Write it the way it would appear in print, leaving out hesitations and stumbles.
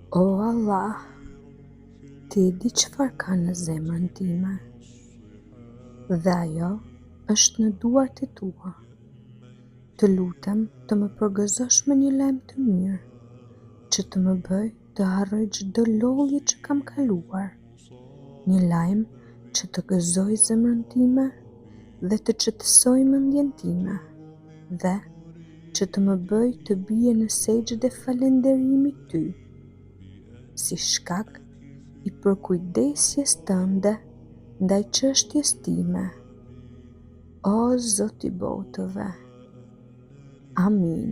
O Allah, ti e di çfarë ka në zemrën time, dhe ajo është në duart e tua. Të lutem të më përgëzosh me një lajm të mirë, që të më bëj të harroj çdo lodhje që kam kaluar. Një lajm që të gëzoj zemrën time dhe të qetësoj mendjen time, dhe që të më bëj të bie në sejdë falënderimi ty, si shkak i përkujdesjes tënde ndaj çështjes time. O Zoti i botëve. Amin.